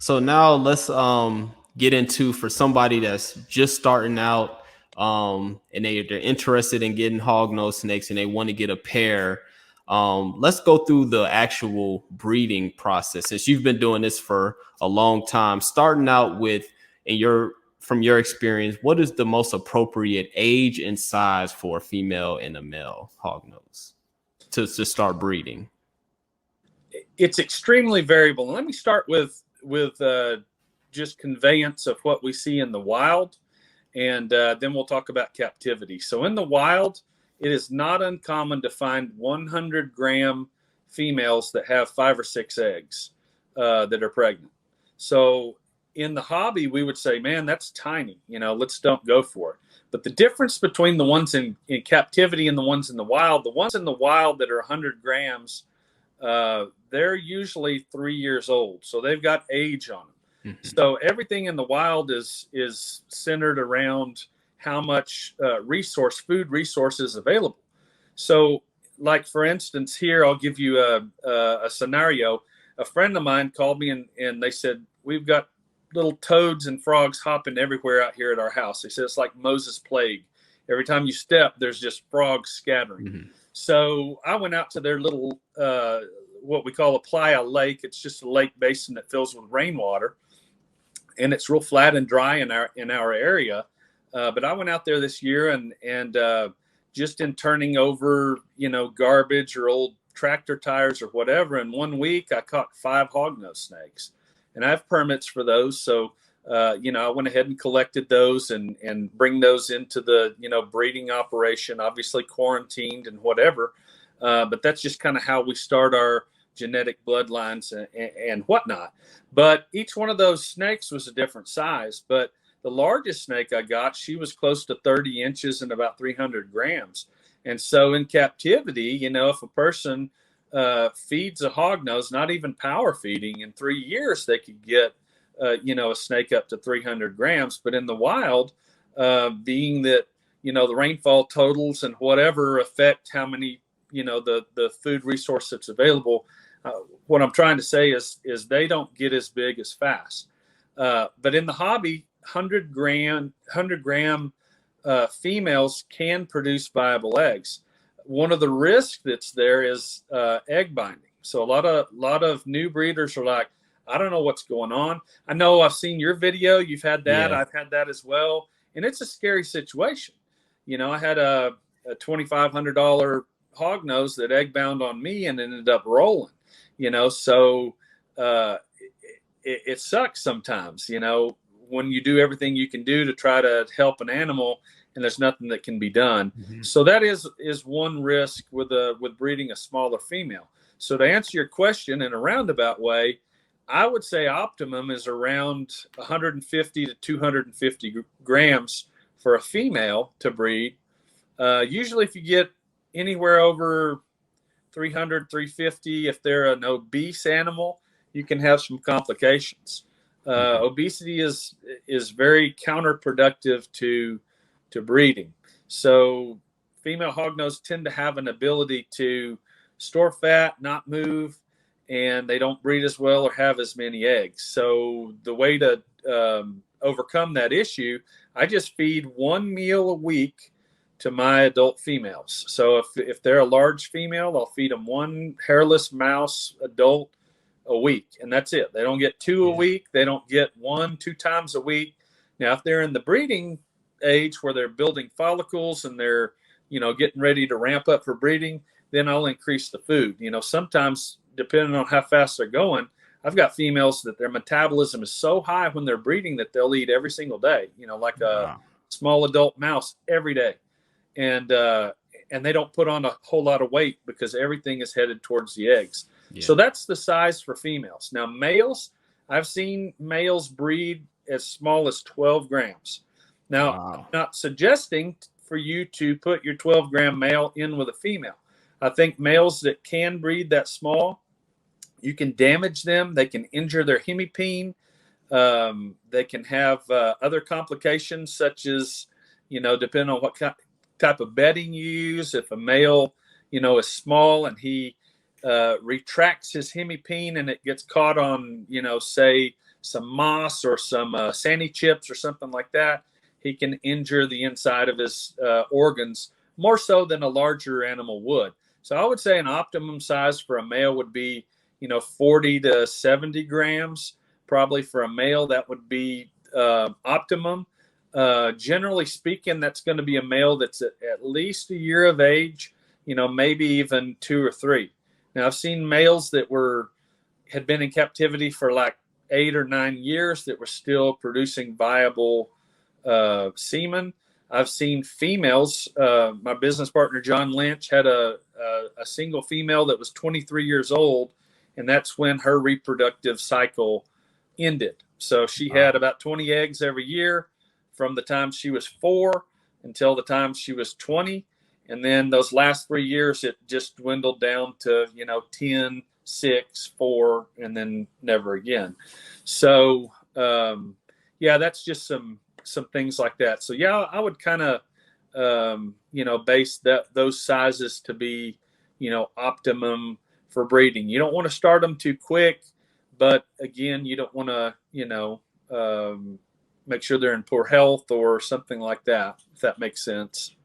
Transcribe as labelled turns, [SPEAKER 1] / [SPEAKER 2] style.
[SPEAKER 1] So now let's get into, for somebody that's just starting out, and they're interested in getting hognose snakes and they want to get a pair. Let's go through the actual breeding process, since you've been doing this for a long time. Starting out with, in your from your experience, what is the most appropriate age and size for a female and a male hognose to start breeding?
[SPEAKER 2] It's extremely variable. Let me start with just conveyance of what we see in the wild, and then we'll talk about captivity. So in the wild, it is not uncommon to find 100-gram females that have 5 or 6 eggs that are pregnant. So in the hobby, we would say, man, that's tiny. Let's don't go for it. But the difference between the ones in captivity and the ones in the wild that are 100 grams, they're usually 3 years old. So they've got age on them. Mm-hmm. So everything in the wild is centered around how much food resources available. So, like, for instance, here, I'll give you a scenario. A friend of mine called me and they said, we've got little toads and frogs hopping everywhere out here at our house. They said it's like Moses' plague. Every time you step, there's just frogs scattering. Mm-hmm. So I went out to their little, what we call a playa lake. It's just a lake basin that fills with rainwater, and it's real flat and dry in our area. But I went out there this year and just in turning over, garbage or old tractor tires or whatever, in 1 week I caught 5 hognose snakes, and I have permits for those. So, I went ahead and collected those and bring those into the, breeding operation, obviously quarantined and whatever. But that's just kind of how we start our genetic bloodlines and whatnot. But each one of those snakes was a different size. But the largest snake I got, she was close to 30 inches and about 300 grams. And so in captivity, if a person feeds a hognose, not even power feeding, in 3 years, they could get, a snake up to 300 grams. But in the wild, being that, the rainfall totals and whatever affect how many, the food resource that's available, what I'm trying to say is they don't get as big as fast. But in the hobby, 100 gram females can produce viable eggs. One of the risks that's there is egg binding. So a lot of new breeders are like, I don't know what's going on. I know I've seen your video. You've had that. Yeah. I've had that as well. And it's a scary situation. I had a $2,500 hognose that egg bound on me and ended up rolling, so it sucks sometimes, when you do everything you can do to try to help an animal and there's nothing that can be done. Mm-hmm. So that is one risk with breeding a smaller female. So to answer your question in a roundabout way, I would say optimum is around 150 to 250 grams for a female to breed. Usually if you get anywhere over 300, 350, if they're an obese animal, you can have some complications. Obesity is very counterproductive to breeding. So female hognose tend to have an ability to store fat, not move, and they don't breed as well or have as many eggs. So the way to overcome that issue, I just feed 1 meal a week to my adult females. So if they're a large female, I'll feed them 1 hairless mouse adult a week, and that's it. They don't get 2 a week. They don't get 1-2 times a week. Now, if they're in the breeding age where they're building follicles and they're, getting ready to ramp up for breeding, then I'll increase the food. Sometimes depending on how fast they're going, I've got females that their metabolism is so high when they're breeding that they'll eat every single day, like a small adult mouse every day. And they don't put on a whole lot of weight because everything is headed towards the eggs. Yeah. So that's the size for females. Now, males, I've seen males breed as small as 12 grams. Now, I'm not suggesting for you to put your 12-gram male in with a female. I think males that can breed that small, you can damage them. They can injure their hemipene. They can have other complications such as, depending on what type of bedding you use. If a male, is small and he retracts his hemipene and it gets caught on, say some moss or some sandy chips or something like that, he can injure the inside of his organs more so than a larger animal would. So I would say an optimum size for a male would be, 40 to 70 grams. Probably for a male, that would be optimum. Generally speaking, that's going to be a male that's at least a year of age, maybe even 2 or 3. Now, I've seen males that had been in captivity for like 8 or 9 years that were still producing viable semen. I've seen females. My business partner John Lynch had a single female that was 23 years old, and that's when her reproductive cycle ended. So she had about 20 eggs every year from the time she was 4 until the time she was 20. And then those last 3 years, it just dwindled down to, 10, 6, 4, and then never again. So, that's just some things like that. So, I would kind of, base those sizes to be, optimum for breeding. You don't want to start them too quick, but again, you don't want to, make sure they're in poor health or something like that, if that makes sense.